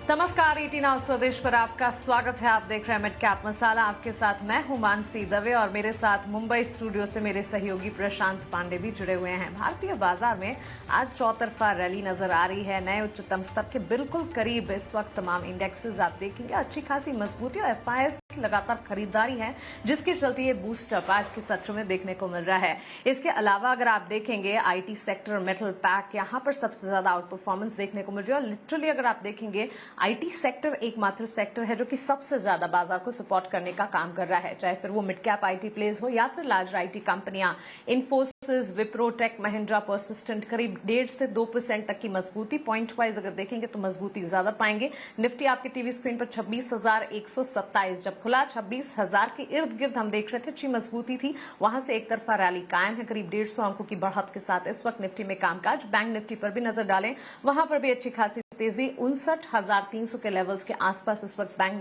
नमस्कार, 18 स्वदेश पर आपका स्वागत है। आप देख रहे हैं मिड कैप मसाला। आपके साथ मैं हूं मानसी दवे और मेरे साथ मुंबई स्टूडियो से मेरे सहयोगी प्रशांत पांडे भी जुड़े हुए हैं। भारतीय बाजार में आज चौतरफा रैली नजर आ रही है। नए उच्चतम स्तर के बिल्कुल करीब इस वक्त तमाम इंडेक्सेस आप देखेंगे अच्छी खासी मजबूती और एफआईआई की लगातार खरीदारी है, जिसके चलते ये बूस्टअप आज के सत्र में देखने को मिल रहा है। इसके अलावा अगर आप देखेंगे आईटी सेक्टर, मेटल पैक, यहां पर सबसे ज्यादा आउट परफॉर्मेंस देखने को मिल रही है। और लिटरली अगर आप देखेंगे आईटी सेक्टर एकमात्र सेक्टर है जो कि सबसे ज्यादा बाजार को सपोर्ट करने का काम कर रहा है, चाहे फिर वो मिड कैप आईटी प्लेस हो या फिर लार्ज आईटी कंपनियां। इन्फोसिस, विप्रो, टेक महिंद्रा, परसिस्टेंट करीब 1.5 से 2% तक की मजबूती। पॉइंट वाइज अगर देखेंगे तो मजबूती ज्यादा पाएंगे। निफ्टी आपके टीवी स्क्रीन पर 26,127 जब खुला 26,000 के इर्द गिर्द हम देख रहे थे, अच्छी मजबूती थी। वहां से एक तरफा रैली कायम है, करीब 150 अंकों की बढ़त के साथ इस वक्त निफ्टी में कामकाज। बैंक निफ्टी पर भी नजर डालें, वहां पर भी अच्छी खासी तेजी 59,300 के लेवल्स के आसपास इस वक्त बैंक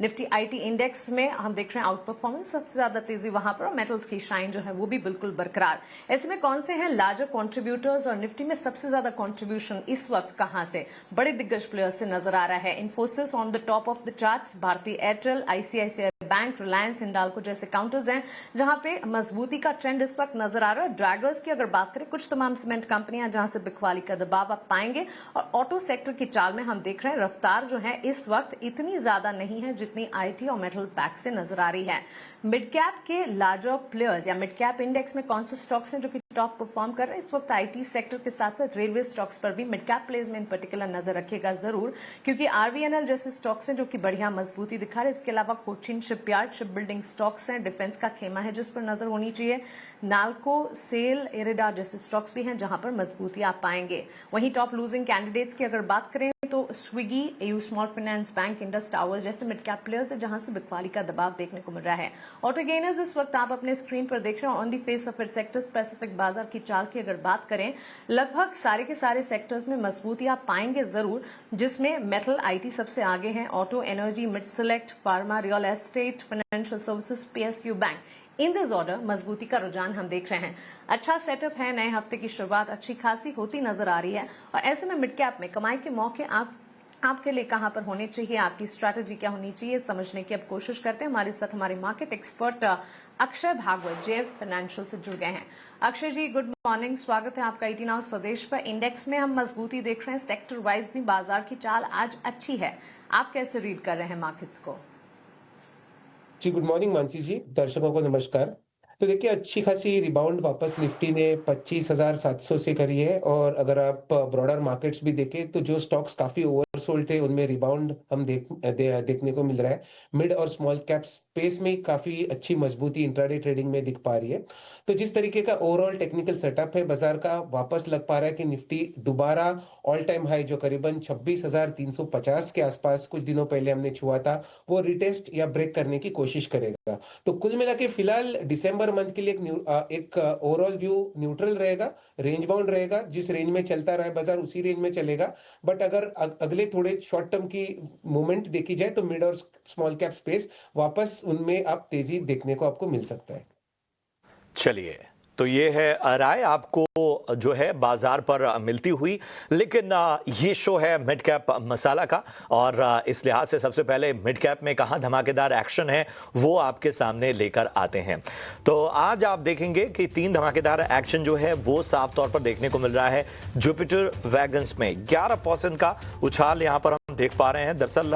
निफ्टी आईटी इंडेक्स में हम देख रहे हैं आउट परफॉर्मेंस सबसे ज्यादा तेजी वहां पर, और मेटल्स की शाइन जो है वो भी बिल्कुल बरकरार। ऐसे में कौन से हैं लार्जर कंट्रीब्यूटर्स और निफ्टी में सबसे ज्यादा कंट्रीब्यूशन इस वक्त कहां से? बड़े दिग्गज प्लेयर्स से नजर आ रहा है। Infosys on the top of the charts, Bharti Airtel, ICICI bank, Reliance, Hindalco जैसे काउंटर्स हैं जहां पे मजबूती का ट्रेंड इस वक्त नजर आ रहा है। ड्रैगर्स की अगर बात करें, कुछ तमाम सीमेंट कंपनियां जहां से बिकवाली का दबाव आप पाएंगे, और ऑटो सेक्टर की चाल में हम देख रहे हैं रफ्तार जो है इस वक्त इतनी ज्यादा नहीं है जितनी आईटी और मेटल पैक से नजर आ रही है। मिड कैप के लार्जर प्लेयर्स या मिड कैप इंडेक्स में कौन से स्टॉक्स हैं जो कि टॉप परफॉर्म कर रहे हैं इस वक्त? आईटी सेक्टर के साथ साथ रेलवे स्टॉक्स पर भी मिड कैप प्लेयर्स में इन पर्टिकुलर नजर रखिएगा जरूर, क्योंकि आरवीएनएल जैसे स्टॉक्स हैं जो कि बढ़िया मजबूती दिखा रहे हैं। इसके अलावा Cochin shipyard, ship building stocks हैं, डिफेंस का खेमा है जिस पर नजर होनी चाहिए। नाल्को, सेल, इरिडा जैसे स्टॉक्स भी हैं जहां पर मजबूती आप पाएंगे। वहीं टॉप लूजिंग कैंडिडेट्स की अगर बात करें तो Swiggy, AU small finance bank, Indus tower जैसे मिड कैप प्लेयर्स है जहां से बिकवाली का दबाव देखने को मिल रहा है। ऑटो गेनर्स इस वक्त आप अपने स्क्रीन पर देख रहे हैं। On the face of it sector specific बाजार की चाल की अगर बात करें, लगभग सारे के सारे सेक्टर्स में मजबूती आप पाएंगे जरूर, जिसमें मेटल, आईटी सबसे आगे हैं, auto, energy, mid select, pharma, real estate, financial services, PSU bank. In this order मजबूती का रुझान हम देख रहे हैं। अच्छा सेटअप है, नए हफ्ते की शुरुआत अच्छी खासी होती नजर आ रही है, और ऐसे में मिड कैप में कमाई के मौके आपके लिए कहां पर होने चाहिए, आपकी स्ट्रैटेजी क्या होनी चाहिए, समझने की अब कोशिश करते हैं। हमारे साथ हमारे market expert Akshay Bhagwat JF financial से जुड़ गए हैं। अक्षय जी, गुड मॉर्निंग, स्वागत है आपका 18 स्वदेश पर। इंडेक्स में हम मजबूती देख रहे हैं, सेक्टर वाइज भी बाजार की चाल आज अच्छी है, आप कैसे रीड कर रहे हैं मार्केट्स को? जी गुड मॉर्निंग मानसी जी, दर्शकों को नमस्कार। तो देखिए, अच्छी खासी रिबाउंड वापस निफ्टी ने 25,700 से करी है, और अगर आप ब्रॉडर मार्केट्स भी देखें तो जो स्टॉक्स काफी ओवरसोल्ड थे उनमें रिबाउंड हम देखने को मिल रहा है। मिड और स्मॉल कैप स्पेस में काफी अच्छी मजबूती इंट्राडे ट्रेडिंग में दिख पा रही है। तो जिस तरीके का ओवरऑल टेक्निकल सेटअप है बाजार का, वापस लग पा रहा है कि निफ्टी दोबारा ऑल टाइम हाई जो करीबन 26,350 के आसपास कुछ दिनों पहले हमने छुआ था, वो रिटेस्ट या ब्रेक करने की कोशिश करेगा। तो कुल मिला के फिलहाल दिसंबर मंथ के लिए एक ओवरऑल व्यू न्यूट्रल रहेगा, रेंज बाउंड रहेगा। जिस रेंज में चलता रहा बाजार उसी रेंज में चलेगा। बट अगर अगले थोड़े शॉर्ट टर्म की मूवमेंट देखी जाए तो मिड और स्मॉल कैप स्पेस वापस उनमें आप तेजी देखने को आपको मिल सकता है। चलिए, तो ये है राय आपको जो है बाजार पर मिलती हुई, लेकिन ये शो है मिड कैप मसाला का, और इस लिहाज से सबसे पहले मिड कैप में कहां धमाकेदार एक्शन है वो आपके सामने लेकर आते हैं। तो आज आप देखेंगे कि 3 धमाकेदार एक्शन जो है वो साफ तौर पर देखने को मिल रहा है। जुपिटर वैगन्स में 11% का उछाल यहां पर हम देख पा रहे हैं। दरअसल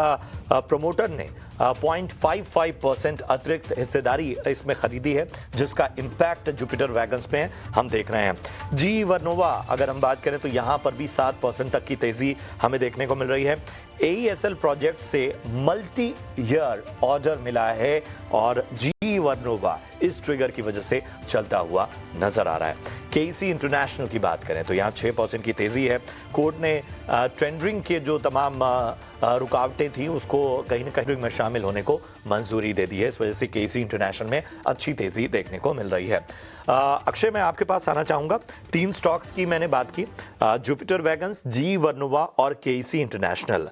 प्रमोटर ने 0.55% अतिरिक्त हिस्सेदारी इसमें खरीदी है, जिसका इंपैक्ट जुपिटर वैगन्स में हम देख रहे हैं। जी वर्नोवा अगर हम बात करें तो यहां पर भी 7% तक की तेजी हमें देखने को मिल रही है। AESL प्रोजेक्ट से मल्टी ईयर ऑर्डर मिला है, और जी वर्नोवा इस ट्रिगर की वजह से चलता हुआ नजर आ रहा है। केसी इंटरनेशनल की बात करें तो यहां 6% की तेजी है। कोर्ट ने टेंडरिंग के जो तमाम रुकावटें थी उसको कहीं ना कहीं में शामिल होने को मंजूरी दे दी है। इस वजह से केसी इंटरनेशनल में अच्छी तेजी देखने को मिल रही है। अक्षय, मैं आपके पास आना चाहूंगा। 3 स्टॉक्स की मैंने बात की, जुपिटर वैगन्स, जी वर्नोवा और केईसी इंटरनेशनल।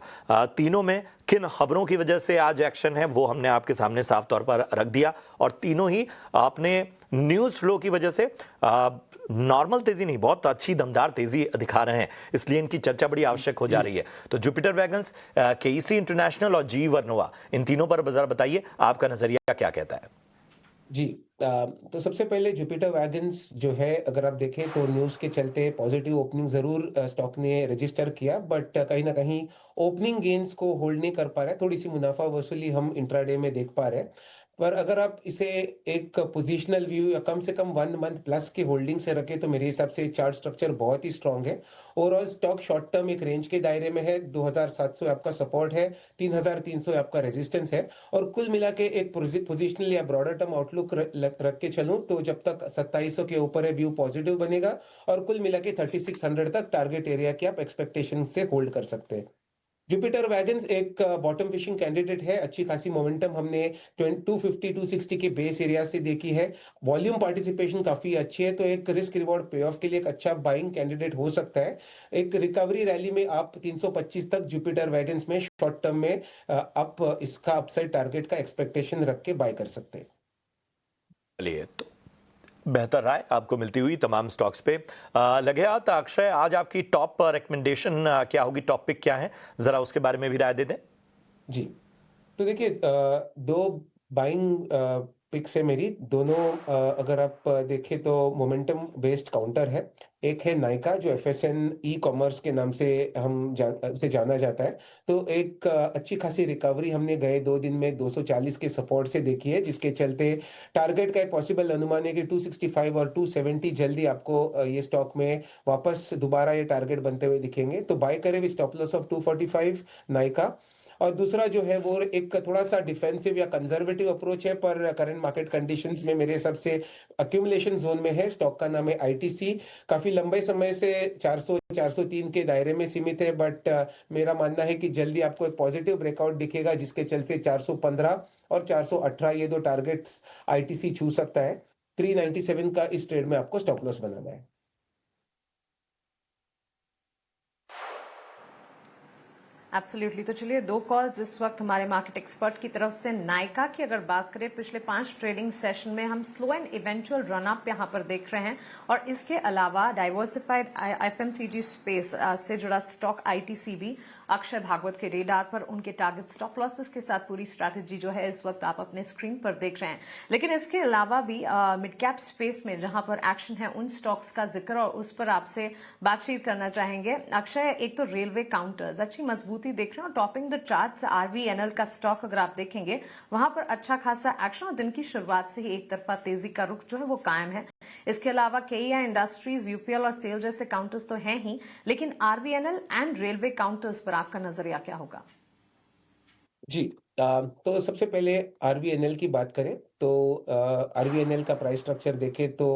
तीनों में किन खबरों की वजह से आज एक्शन है वो हमने आपके सामने साफ तौर पर रख दिया, और तीनों ही अपने न्यूज फ्लो की वजह से नॉर्मल तेजी नहीं, बहुत अच्छी दमदार तेजी दिखा रहे हैं, इसलिए इनकी चर्चा बड़ी आवश्यक हो जा रही है। तो जुपिटर वैगन्स, केईसी इंटरनेशनल और जी वर्नोवा, इन तीनों पर जरा बताइए आपका नजरिया क्या कहता है। जी। तो सबसे पहले जुपिटर वैगन्स जो है, अगर आप देखें तो न्यूज़ के चलते पॉजिटिव ओपनिंग ज़रूर स्टॉक ने रजिस्टर किया, बट कहीं ना कहीं ओपनिंग गेन्स को होल्ड नहीं कर पा रहा है। थोड़ी सी मुनाफा वसूली हम इंट्राडे में देख पा रहे हैं। पर अगर आप इसे एक पोजिशनल व्यू या कम से कम 1 मंथ प्लस की होल्डिंग से रखें तो मेरे हिसाब से चार्ट स्ट्रक्चर बहुत ही स्ट्रांग है। ओवरऑल स्टॉक शॉर्ट टर्म एक रेंज के दायरे में है। 2700 आपका सपोर्ट है, 3300 आपका रेजिस्टेंस है। और कुल मिला के एक पोजिशनल या ब्रॉडर टर्म आउटलुक रख के चलूं तो जब तक 2700 के ऊपर है व्यू पॉजिटिव बनेगा, और कुल मिला के 3600 तक टारगेट एरिया की आप एक्सपेक्टेशन से होल्ड कर सकते हैं। जुपिटर वैगन्स एक बॉटम फिशिंग कैंडिडेट है। अच्छी खासी मोमेंटम हमने 250-260 के बेस एरिया से देखी है। वॉल्यूम पार्टिसिपेशन काफी अच्छी है, तो एक रिस्क रिवॉर्ड पे ऑफ के लिए एक अच्छा बाइंग कैंडिडेट हो सकता है। एक रिकवरी रैली में आप 325 तक जुपिटर वैगन्स में शॉर्ट टर्म में आप इसका अपसाइड टारगेट का एक्सपेक्टेशन रख के बाय कर सकते हैं। चलिए, तो बेहतर राय आपको मिलती हुई तमाम स्टॉक्स पे लगे हाथ। अक्षय, आज आपकी टॉप रिकमेंडेशन क्या होगी, टॉप पिक क्या है, जरा उसके बारे में भी राय दे दें। जी। तो देखिए, दो बाइंग पिक्स है मेरी। दोनों अगर आप देखें तो मोमेंटम बेस्ड काउंटर है। एक है नायका, जो एफएसएन ई कॉमर्स के नाम से उसे जाना जाता है। तो एक अच्छी खासी रिकवरी हमने गए 2 दिन में 240 के सपोर्ट से देखी है, जिसके चलते टारगेट का एक पॉसिबल अनुमान है कि 265 और 270 जल्दी आपको ये स्टॉक में वापस दोबारा ये टारगेट बनते हुए दिखेंगे। तो बाय करें with stop loss of 245 Nykaa. और दूसरा जो है वो एक थोड़ा सा डिफेंसिव या कंजर्वेटिव अप्रोच है, पर करंट मार्केट कंडीशंस में मेरे हिसाब से अक्यूमुलेशन जोन में है। स्टॉक का नाम है आईटीसी। काफी लंबे समय से 400 403 के दायरे में सीमित है, बट मेरा मानना है कि जल्दी आपको एक पॉजिटिव ब्रेकआउट दिखेगा, जिसके चलते 415 और 418 ये दो टारगेट्स आईटीसी छू सकता है। 397 का इस ट्रेड में आपको स्टॉप लॉस बनाना है। एब्सोल्युटली। तो चलिए, 2 कॉल्स इस वक्त हमारे मार्केट एक्सपर्ट की तरफ से। नायका की अगर बात करें, पिछले 5 ट्रेडिंग सेशन में हम slow and eventual run up यहां पर देख रहे हैं, और इसके अलावा डाइवर्सिफाइड एफएमसीजी स्पेस से जुड़ा स्टॉक आईटीसी भी अक्षय भागवत के रेडार पर, उनके टारगेट स्टॉप लॉसेस के साथ पूरी स्ट्रैटेजी जो है इस वक्त आप अपने स्क्रीन पर देख रहे हैं। लेकिन इसके अलावा भी मिड कैप स्पेस में जहां पर एक्शन है, उन स्टॉक्स का जिक्र और उस पर आपसे बातचीत करना चाहेंगे। अक्षय, एक तो रेलवे काउंटर्स अच्छी मजबूती देख रहे हैं, और टॉपिंग द चार्ट्स आरवीएनएल का स्टॉक अगर आप देखेंगे वहां पर अच्छा खासा एक्शन, और दिन की शुरुआत से ही एक तरफा तेजी का रुख जो है वो कायम है। इसके अलावा केईआई इंडस्ट्रीज, यूपीएल और सेल जैसे काउंटर्स तो हैं ही, लेकिन आरवीएनएल एंड रेलवे काउंटर्स पर आपका नजरिया क्या होगा? जी। तो सबसे पहले आरवीएनएल की बात करें तो आरवीएनएल का प्राइस स्ट्रक्चर देखें तो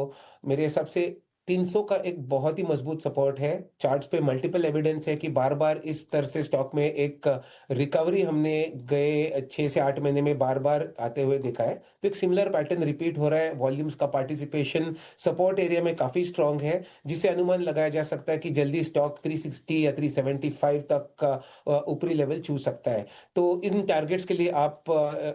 मेरे हिसाब से 300 का एक बहुत ही मजबूत सपोर्ट है। चार्ट्स पे मल्टीपल एविडेंस है कि बार-बार इस स्तर से स्टॉक में एक रिकवरी हमने गए 6 से 8 महीने में बार-बार आते हुए देखा है। तो एक सिमिलर पैटर्न रिपीट हो रहा है। वॉल्यूम्स का पार्टिसिपेशन सपोर्ट एरिया में काफ़ी स्ट्रांग है, जिससे अनुमान लगाया जा सकता है कि जल्दी स्टॉक 360 या 375 तक का ऊपरी लेवल छू सकता है। तो इन टारगेट्स के लिए आप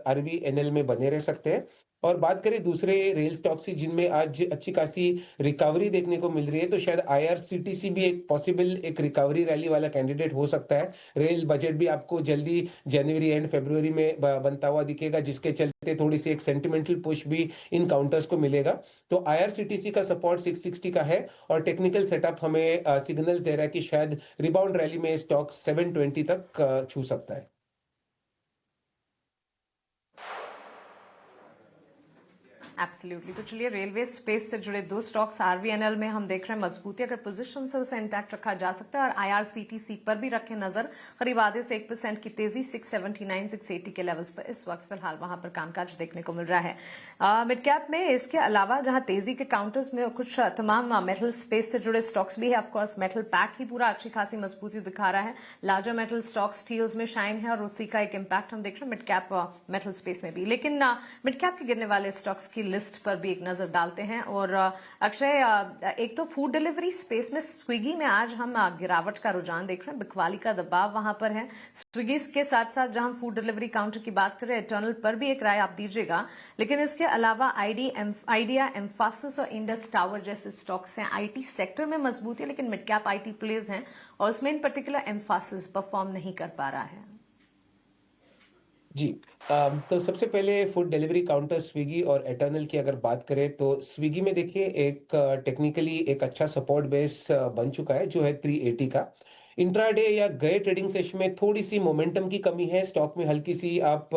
आरवीएनएल में बने रह सकते हैं। और बात करें दूसरे रेल स्टॉक्स की, जिनमें आज अच्छी खासी रिकवरी देखने को मिल रही है, तो शायद आईआरसीटीसी भी एक पॉसिबल एक रिकवरी रैली वाला कैंडिडेट हो सकता है। रेल बजट भी आपको जल्दी जनवरी एंड फरवरी में बनता हुआ दिखेगा, जिसके चलते थोड़ी सी एक सेंटिमेंटल पुश भी इन काउंटर्स को मिलेगा। तो आईआरसीटीसी का सपोर्ट 660 का है, और टेक्निकल सेटअप हमें सिग्नल्स दे रहा है कि शायद रिबाउंड रैली में स्टॉक 720 तक छू सकता है। एब्सोल्युटली। तो चलिए, रेलवे स्पेस से जुड़े 2 स्टॉक्स आरवीएनएल में हम देख रहे हैं मजबूती, अगर पोजीशन से उसे इंटैक्ट रखा जा सकता है, और आईआरसीटीसी पर भी रखें नजर। करीब आधे से 1% की तेजी 679 680 के लेवल्स पर इस वक्त फिलहाल वहां पर कामकाज देखने को मिल रहा है। मिड कैप में इसके अलावा जहां तेजी के काउंटर्स में कुछ तमाम मेटल स्पेस से जुड़े स्टॉक्स भी है। ऑफकोर्स मेटल पैक ही पूरा अच्छी खासी मजबूती दिखा रहा है। लार्जर मेटल स्टॉक स्टील्स में शाइन है, और उसी का एक इम्पैक्ट हम देख रहे हैं मिड कैप मेटल स्पेस में भी। लेकिन मिड कैप के गिरने वाले स्टॉक्स की की लिस्ट पर भी एक नजर डालते हैं। और अक्षय, एक तो फूड डिलीवरी स्पेस में स्विगी में आज हम गिरावट का रुझान देख रहे हैं, बिकवाली का दबाव वहां पर है। स्विगी के साथ साथ जहां हम फूड डिलीवरी काउंटर की बात करें, इटर्नल पर भी एक राय आप दीजिएगा। लेकिन इसके अलावा आइडिया, एम्फासिस और इंडस टावर जैसे स्टॉक्स हैं। आईटी सेक्टर में मजबूती है, लेकिन मिड कैप आईटी प्लेज हैं और उसमें इन पर्टिकुलर एम्फासिस परफॉर्म नहीं कर पा रहा है। जी। तो सबसे पहले फूड डिलीवरी काउंटर स्विगी और एटर्नल की अगर बात करें तो स्विगी में देखिए एक टेक्निकली एक अच्छा सपोर्ट बेस बन चुका है जो है 380 का। इंट्राडे या गए ट्रेडिंग सेशन में थोड़ी सी मोमेंटम की कमी है, स्टॉक में हल्की सी आप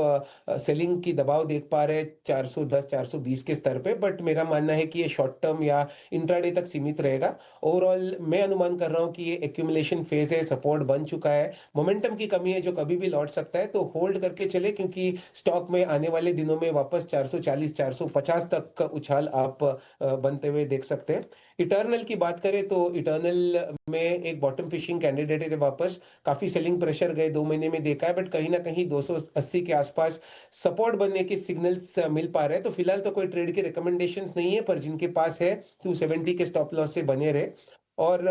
सेलिंग की दबाव देख पा रहे हैं 410 420 के स्तर पे, बट मेरा मानना है कि ये शॉर्ट टर्म या इंट्राडे तक सीमित रहेगा। ओवरऑल मैं अनुमान कर रहा हूँ कि ये एक्यूमुलेशन फेज है, सपोर्ट बन चुका है, मोमेंटम की कमी है जो कभी भी लौट सकता है, तो होल्ड करके चले क्योंकि स्टॉक में आने वाले दिनों में वापस 440 450 तक का उछाल आप बनते हुए देख सकते हैं। इटर्नल की बात करें तो इटर्नल में एक बॉटम फिशिंग कैंडिडेट है, वापस काफी सेलिंग प्रेशर गए 2 महीने में देखा है, बट कहीं ना कहीं 280 के आसपास सपोर्ट बनने के सिग्नल्स मिल पा रहे हैं। तो फिलहाल तो कोई ट्रेड के रिकमेंडेशंस नहीं है, पर जिनके पास है 270 के स्टॉप लॉस से बने रहे। और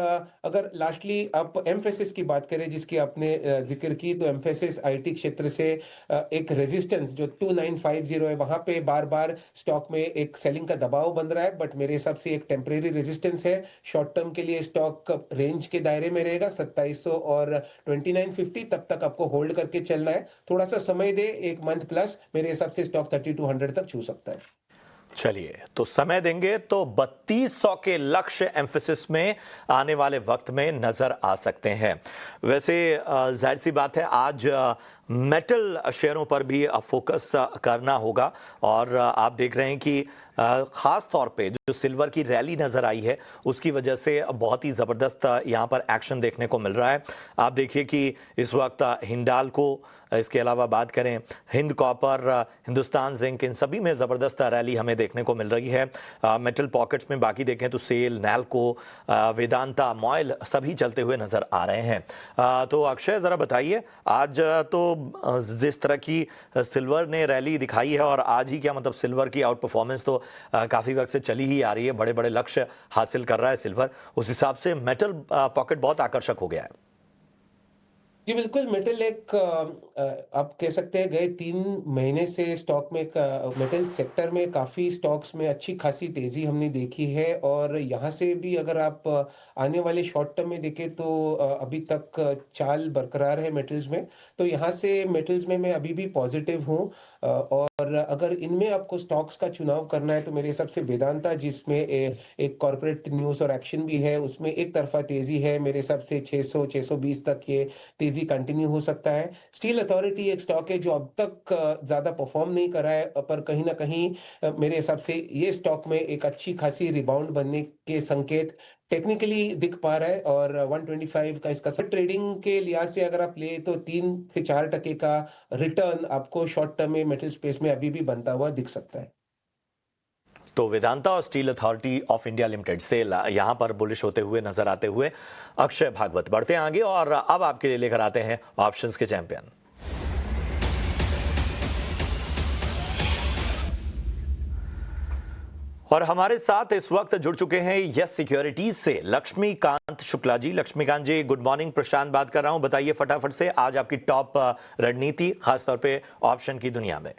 अगर लास्टली आप एम्फेसिस की बात करें जिसकी आपने जिक्र की, तो एम्फेसिस आईटी क्षेत्र से एक रेजिस्टेंस जो 2950 है वहां पे बार बार स्टॉक में एक सेलिंग का दबाव बन रहा है, बट मेरे हिसाब से एक टेम्परेरी रेजिस्टेंस है। शॉर्ट टर्म के लिए स्टॉक रेंज के दायरे में रहेगा 2700 और 2950, तब तक आपको होल्ड करके चलना है। थोड़ा सा समय दे, एक मंथ प्लस, मेरे हिसाब से स्टॉक 3200 तक छू सकता है। चलिए, तो समय देंगे तो 3200 के लक्ष्य एम्फेसिस में आने वाले वक्त में नजर आ सकते हैं। वैसे जाहिर सी बात है आज मेटल शेयरों पर भी फोकस करना होगा और आप देख रहे हैं कि खास तौर पे जो सिल्वर की रैली नजर आई है उसकी वजह से बहुत ही ज़बरदस्त यहाँ पर एक्शन देखने को मिल रहा है। आप देखिए कि इस वक्त हिंडाल्को, इसके अलावा बात करें हिंद कॉपर, हिंदुस्तान जिंक, इन सभी में ज़बरदस्त रैली हमें देखने को मिल रही है। मेटल पॉकेट्स में बाकी देखें तो सेल, नैल्को, वेदांता, मॉयल सभी चलते हुए नजर आ रहे हैं। तो अक्षय ज़रा बताइए, आज तो जिस तरह की सिल्वर ने रैली दिखाई है और आज ही क्या मतलब सिल्वर की आउट परफॉर्मेंस तो काफ़ी वक्त से चली ही आ रही है, बड़े बड़े लक्ष्य हासिल कर रहा है सिल्वर, उस हिसाब से मेटल पॉकेट बहुत आकर्षक हो गया है। जी बिल्कुल, मेटल एक आप कह सकते हैं गए 3 महीने से स्टॉक में मेटल सेक्टर में काफ़ी स्टॉक्स में अच्छी खासी तेज़ी हमने देखी है। और यहाँ से भी अगर आप आने वाले शॉर्ट टर्म में देखें तो अभी तक चाल बरकरार है मेटल्स में। तो यहाँ से मेटल्स में मैं अभी भी पॉजिटिव हूँ। और अगर इनमें आपको स्टॉक्स का चुनाव करना है तो मेरे हिसाब से वेदांता, जिसमें एक कॉर्पोरेट न्यूज़ और एक्शन भी है, उसमें एक तरफा तेज़ी है, मेरे हिसाब से 600 620 तक ये तेजी कंटिन्यू हो सकता है। स्टील अथॉरिटी एक स्टॉक है जो अब तक ज्यादा परफॉर्म नहीं करा है, पर कहीं ना कहीं मेरे हिसाब से ये स्टॉक में एक अच्छी खासी रिबाउंड बनने के संकेत टेक्निकली दिख पा रहा है। और 125 का इसका सब ट्रेडिंग के लिहाज से अगर आप ले तो 3 से 4% का रिटर्न आपको शॉर्ट टर्म में मेटल स्पेस में अभी भी बनता हुआ दिख सकता है। तो वेदांता और Steel Authority of India Limited SAIL यहां पर बुलिश होते हुए नजर आते हुए अक्षय भागवत बढ़ते हैं आगे और अब आपके लिए लेकर आते हैं ऑप्शंस के चैंपियन। और हमारे साथ इस वक्त जुड़ चुके हैं यस सिक्योरिटीज से लक्ष्मीकांत शुक्ला जी। लक्ष्मीकांत जी गुड मॉर्निंग, प्रशांत बात कर रहा हूं, बताइए फटाफट से आज आपकी टॉप रणनीति खासतौर पे ऑप्शन की दुनिया में।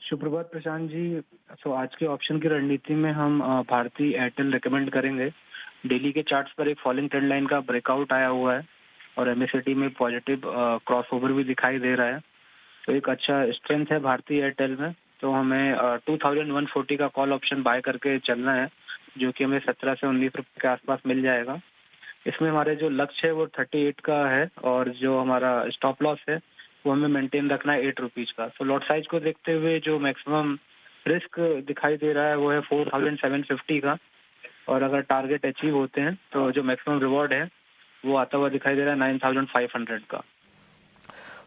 सुप्रभात प्रशांत जी। आज के ऑप्शन की रणनीति में हम भारतीय एयरटेल रेकमेंड करेंगे। डेली के चार्ट्स पर एक फॉलिंग ट्रेंड लाइन का ब्रेकआउट आया हुआ है और एमएससीटी में पॉजिटिव क्रॉसओवर भी दिखाई दे रहा है, तो एक अच्छा स्ट्रेंथ है भारतीय एयरटेल में। तो हमें 2140 का कॉल ऑप्शन बाय करके चलना है, जो कि हमें 17 से 19 रुपये के आसपास मिल जाएगा। इसमें हमारे जो लक्ष्य है वो 38 का है और जो हमारा स्टॉप लॉस है वो हमें मेंटेन रखना है 8 रुपीज का। तो लॉट साइज को देखते हुए जो मैक्सिमम रिस्क दिखाई दे रहा है वो है 4750 का, और अगर टारगेट अचीव होते हैं तो जो मैक्सिमम रिवॉर्ड है वो आता हुआ दिखाई दे रहा है 9500 का।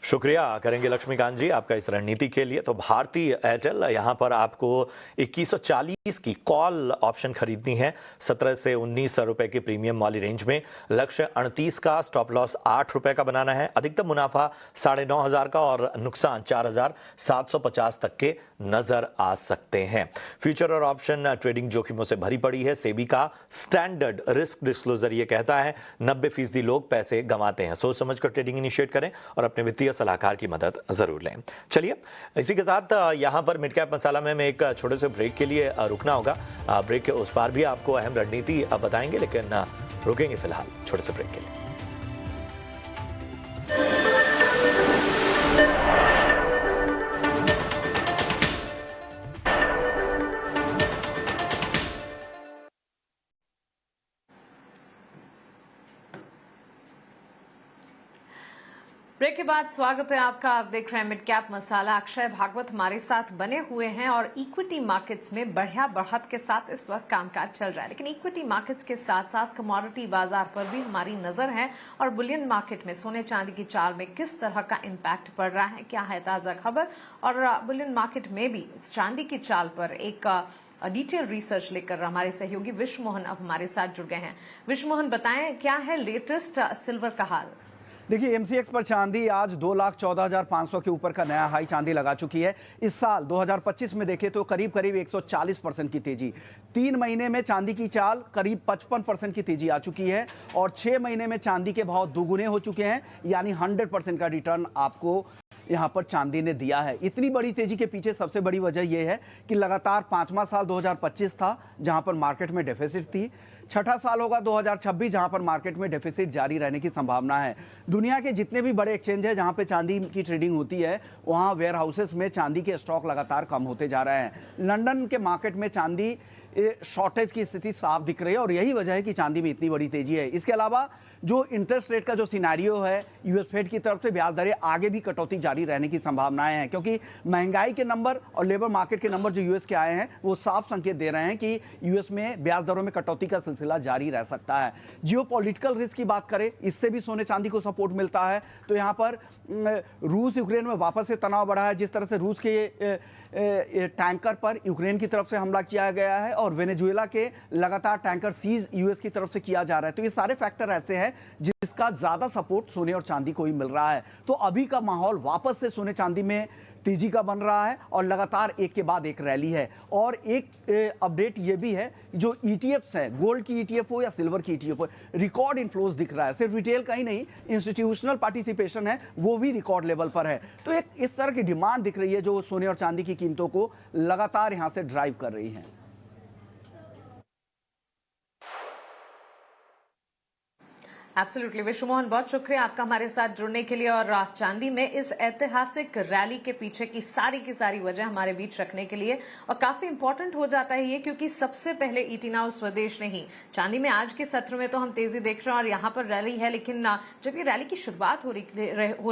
शुक्रिया करेंगे लक्ष्मीकांत जी आपका इस रणनीति के लिए। तो भारतीय एयरटेल यहाँ पर आपको 2140 की कॉल ऑप्शन खरीदनी है 17 से 19 रुपए की प्रीमियम वाली रेंज में। लक्ष्य 38 का, स्टॉप लॉस 8 रुपए का बनाना है। अधिकतम मुनाफा 9,500 का और नुकसान 4,750 तक के नजर आ सकते हैं। फ्यूचर और ऑप्शन ट्रेडिंग जोखिमों से भरी पड़ी है। सेबी का स्टैंडर्ड रिस्क डिस्क्लोजर ये कहता है 90% लोग पैसे गंवाते हैं। सोच समझकर ट्रेडिंग इनिशिएट करें और अपने वित्तीय सलाहकार की मदद जरूर लें। चलिए, इसी के साथ यहां पर मिड कैप मसाला में एक छोटे से ब्रेक के लिए रुकना होगा। ब्रेक के उस पार भी आपको अहम रणनीति बताएंगे, लेकिन रुकेंगे फिलहाल छोटे से ब्रेक के लिए। ब्रेक के बाद स्वागत है आपका। आप देख रहे हैं मिड कैप मसाला। अक्षय भागवत हमारे साथ बने हुए हैं और इक्विटी मार्केट्स में बढ़िया बढ़त के साथ इस वक्त कामकाज चल रहा है, लेकिन इक्विटी मार्केट्स के साथ साथ कमोडिटी बाजार पर भी हमारी नजर है और बुलियन मार्केट में सोने चांदी की चाल में किस तरह का इम्पैक्ट पड़ रहा है, क्या है ताजा खबर। और बुलियन मार्केट में भी चांदी की चाल पर एक डिटेल रिसर्च लेकर हमारे सहयोगी विश्व मोहन अब हमारे साथ जुड़ गए हैं। विश्व मोहन, बताएं क्या है लेटेस्ट सिल्वर का हाल। देखिए, एमसीएक्स पर चांदी आज 2,14,500 के ऊपर का नया हाई चांदी लगा चुकी है। इस साल 2025 में देखें तो करीब 140% की तेजी। 3 महीने में चांदी की चाल करीब 55% की तेजी आ चुकी है और 6 महीने में चांदी के भाव दुगुने हो चुके हैं, यानी 100% का रिटर्न आपको यहां पर चांदी ने दिया है। इतनी बड़ी तेजी के पीछे सबसे बड़ी वजह यह है कि लगातार 5वां साल 2025 था जहां पर मार्केट में डेफिसिट थी। छठा साल होगा 2026 जहां पर मार्केट में डेफिसिट जारी रहने की संभावना है। दुनिया के जितने भी बड़े एक्सचेंज है जहां पे चांदी की ट्रेडिंग होती है, वहां वेयर हाउसेस में चांदी के स्टॉक लगातार कम होते जा रहे हैं। लंदन के मार्केट में चांदी शॉर्टेज की स्थिति साफ दिख रही है और यही वजह है कि चांदी में इतनी बड़ी तेजी है। इसके अलावा जो इंटरेस्ट रेट का जो सिनेरियो है, यूएस फेड की तरफ से ब्याज दरें आगे भी कटौती जारी रहने की संभावनाएं हैं, क्योंकि महंगाई के नंबर और लेबर मार्केट के नंबर जो यूएस के आए हैं वो साफ संकेत दे रहे हैं कि यूएस में ब्याज दरों में कटौती का सिलसिला जारी रह सकता है। जियोपॉलिटिकल रिस्क की बात करें, इससे भी सोने चांदी को सपोर्ट मिलता है। तो यहाँ पर रूस यूक्रेन में वापस से तनाव बढ़ा है। जिस तरह से रूस के टैंकर पर यूक्रेन की तरफ से हमला किया गया है और वेनेजुएला के लगातार टैंकर सीज यूएस की तरफ से किया जा रहा है, तो ये सारे फैक्टर ऐसे हैं जिसका ज्यादा सपोर्ट सोने और चांदी को ही मिल रहा है। तो अभी का माहौल वापस से सोने चांदी में तेजी का बन रहा है और लगातार एक के बाद एक रैली है। और एक अपडेट ये भी है, जो ईटीएफ्स है, गोल्ड की ईटीएफ हो या सिल्वर की ईटीएफ हो, रिकॉर्ड इनफ्लोज दिख रहा है। सिर्फ रिटेल का ही नहीं, इंस्टीट्यूशनल पार्टिसिपेशन है वो भी रिकॉर्ड लेवल पर है। तो एक इस तरह की डिमांड दिख रही है जो सोने और चांदी की कीमतों को लगातार यहां से ड्राइव कर रही है। एब्सोल्युटली विश्व मोहन, बहुत शुक्रिया आपका हमारे साथ जुड़ने के लिए और चांदी में इस ऐतिहासिक रैली के पीछे की सारी वजह हमारे बीच रखने के लिए। और काफी इंपॉर्टेंट हो जाता है ये, क्योंकि सबसे पहले ईटी नाउ स्वदेश नहीं, चांदी में आज के सत्र में तो हम तेजी देख रहे हैं और यहाँ पर रैली है, लेकिन जब ये रैली की शुरुआत हो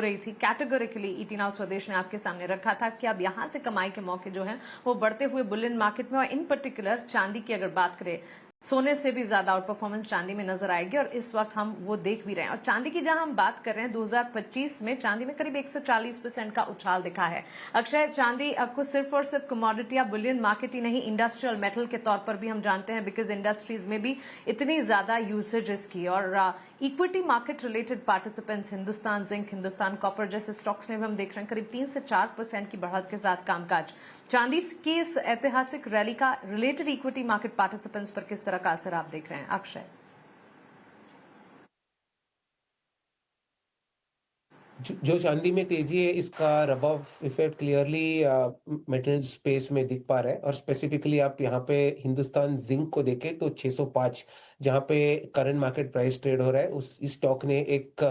रही थी, कैटेगोरिकली ईटी नाउ स्वदेश ने आपके सामने रखा था कि अब यहाँ से कमाई के मौके जो है वो बढ़ते हुए बुलियन मार्केट में और इन पर्टिकुलर चांदी की अगर बात करें, सोने से भी ज्यादा आउट परफॉर्मेंस चांदी में नजर आएगी और इस वक्त हम वो देख भी रहे हैं। और चांदी की जहां हम बात कर रहे हैं, 2025 में चांदी में करीब 140% का उछाल दिखा है। अक्षय, चांदी आपको सिर्फ और सिर्फ कमोडिटी या बुलियन मार्केट ही नहीं, इंडस्ट्रियल मेटल के तौर पर भी हम जानते हैं, बिकॉज इंडस्ट्रीज में भी इतनी ज्यादा यूसेज इसकी। और equity market related participants, Hindustan zinc, Hindustan copper जैसे स्टॉक्स में भी हम देख रहे हैं करीब 3 से 4% की बढ़त के साथ कामकाज। चांदी की इस ऐतिहासिक रैली का रिलेटेड इक्विटी मार्केट पार्टिसिपेंट्स पर किस तरह का असर आप देख रहे हैं अक्षय? जो चांदी में तेजी है, इसका rub off effect clearly metal space में दिख पा रहा है। और स्पेसिफिकली आप यहाँ पे हिंदुस्तान जिंक को देखें तो 605 जहाँ पे करंट मार्केट प्राइस ट्रेड हो रहा है, उस इस स्टॉक ने एक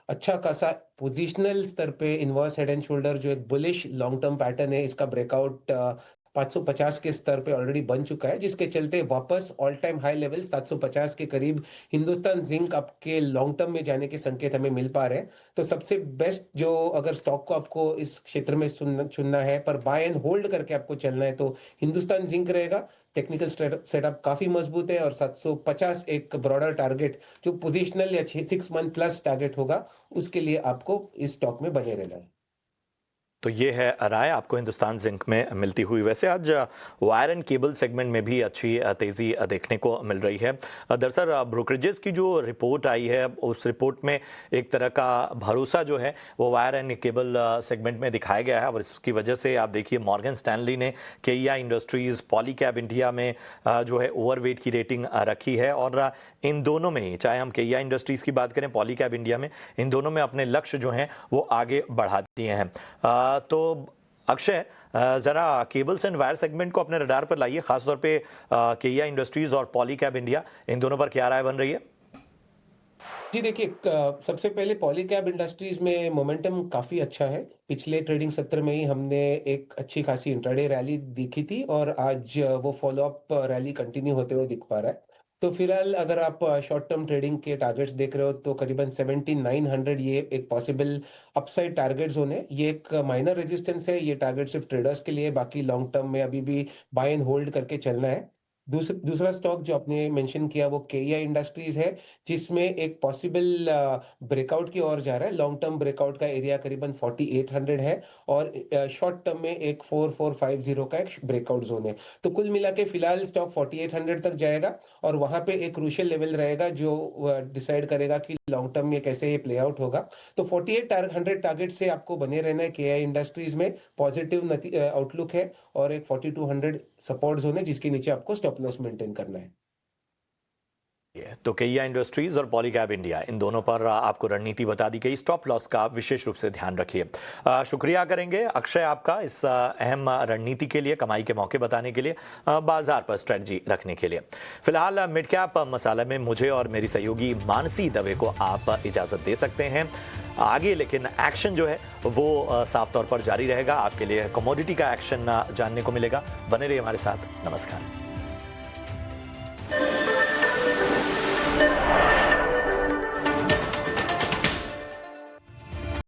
अच्छा खासा पोजिशनल स्तर पे इनवर्स हेड एंड शोल्डर, जो एक बुलिश लॉन्ग टर्म पैटर्न है, इसका ब्रेकआउट 550 के स्तर पे ऑलरेडी बन चुका है, जिसके चलते वापस ऑल टाइम हाई लेवल 750 के करीब हिंदुस्तान जिंक आपके लॉन्ग टर्म में जाने के संकेत हमें मिल पा रहे हैं। तो सबसे बेस्ट जो अगर स्टॉक को आपको इस क्षेत्र में चुनना है पर बाय एंड होल्ड करके आपको चलना है, तो हिंदुस्तान जिंक रहेगा। टेक्निकल सेटअप काफी मजबूत है और 750 एक ब्रॉडर टारगेट जो पोजिशनल या 6 मंथ प्लस टारगेट होगा, उसके लिए आपको इस स्टॉक में बने रहना है। तो ये है राय आपको हिंदुस्तान जिंक में मिलती हुई। वैसे आज वायर एंड केबल सेगमेंट में भी अच्छी तेज़ी देखने को मिल रही है। दरअसल ब्रोकरेजेस की जो रिपोर्ट आई है उस रिपोर्ट में एक तरह का भरोसा जो है वो वायर एंड केबल सेगमेंट में दिखाया गया है और इसकी वजह से आप देखिए मॉर्गन स्टैनली ने केईआई इंडस्ट्रीज़ पॉलीकैब इंडिया में जो है ओवरवेट की रेटिंग रखी है और इन दोनों में ही चाहे हम केईआई इंडस्ट्रीज़ की बात करें पॉलीकैब इंडिया में, इन दोनों में अपने लक्ष्य जो हैं वो आगे बढ़ा दिए हैं। तो अक्षय जरा केबल्स एंड वायर सेगमेंट को अपने रडार पर लाइए, खासतौर पे केईआई इंडस्ट्रीज और पॉलीकैब इंडिया, इन दोनों पर क्या राय बन रही है? जी देखिए, सबसे पहले पॉलीकैब इंडस्ट्रीज में मोमेंटम काफ़ी अच्छा है। पिछले ट्रेडिंग सत्र में ही हमने एक अच्छी खासी इंट्राडे रैली देखी थी और आज वो फॉलो अप रैली कंटिन्यू होते हुए दिख पा रहा है। तो फिलहाल अगर आप शॉर्ट टर्म ट्रेडिंग के टारगेट्स देख रहे हो तो करीबन 17,900 ये एक पॉसिबल अपसाइड टारगेट जोन है। ये एक माइनर रेजिस्टेंस है। ये टारगेट सिर्फ ट्रेडर्स के लिए, बाकी लॉन्ग टर्म में अभी भी बाय एंड होल्ड करके चलना है। दूसरा स्टॉक जो आपने मेंशन किया वो केईआई इंडस्ट्रीज है, जिसमें एक पॉसिबल ब्रेकआउट की ओर जा रहा है। लॉन्ग टर्म ब्रेकआउट का एरिया करीबन 4800 है और शॉर्ट टर्म में एक 4450 का एक ब्रेकआउट जोन है। तो कुल मिला के फिलहाल स्टॉक 4800 तक जाएगा और वहां पे एक क्रूशियल लेवल रहेगा जो डिसाइड करेगा कि लॉन्ग टर्म में कैसे ये प्ले आउट होगा। तो 4800 टारगेट से आपको बने रहना है। केईआई इंडस्ट्रीज में पॉजिटिव आउटलुक है और एक 4200 सपोर्ट जोन है जिसके नीचे आपको स्टॉप लॉस मेंटेन करना है। तो केईआई इंडस्ट्रीज और पॉलीकैब इंडिया, इन दोनों पर आपको रणनीति बता दी गई। स्टॉप लॉस का विशेष रूप से ध्यान रखिए। शुक्रिया करेंगे अक्षय आपका इस अहम रणनीति के लिए, कमाई के मौके बताने के लिए, बाजार पर स्ट्रेटजी रखने के लिए। फिलहाल मिड कैप मसाला में मुझे और मेरी सहयोगी मानसी दवे को आप इजाजत दे सकते हैं। आगे लेकिन एक्शन जो है वो साफ तौर पर जारी रहेगा। आपके लिए कमोडिटी का एक्शन जानने को मिलेगा। बने रहिए हमारे साथ। नमस्कार।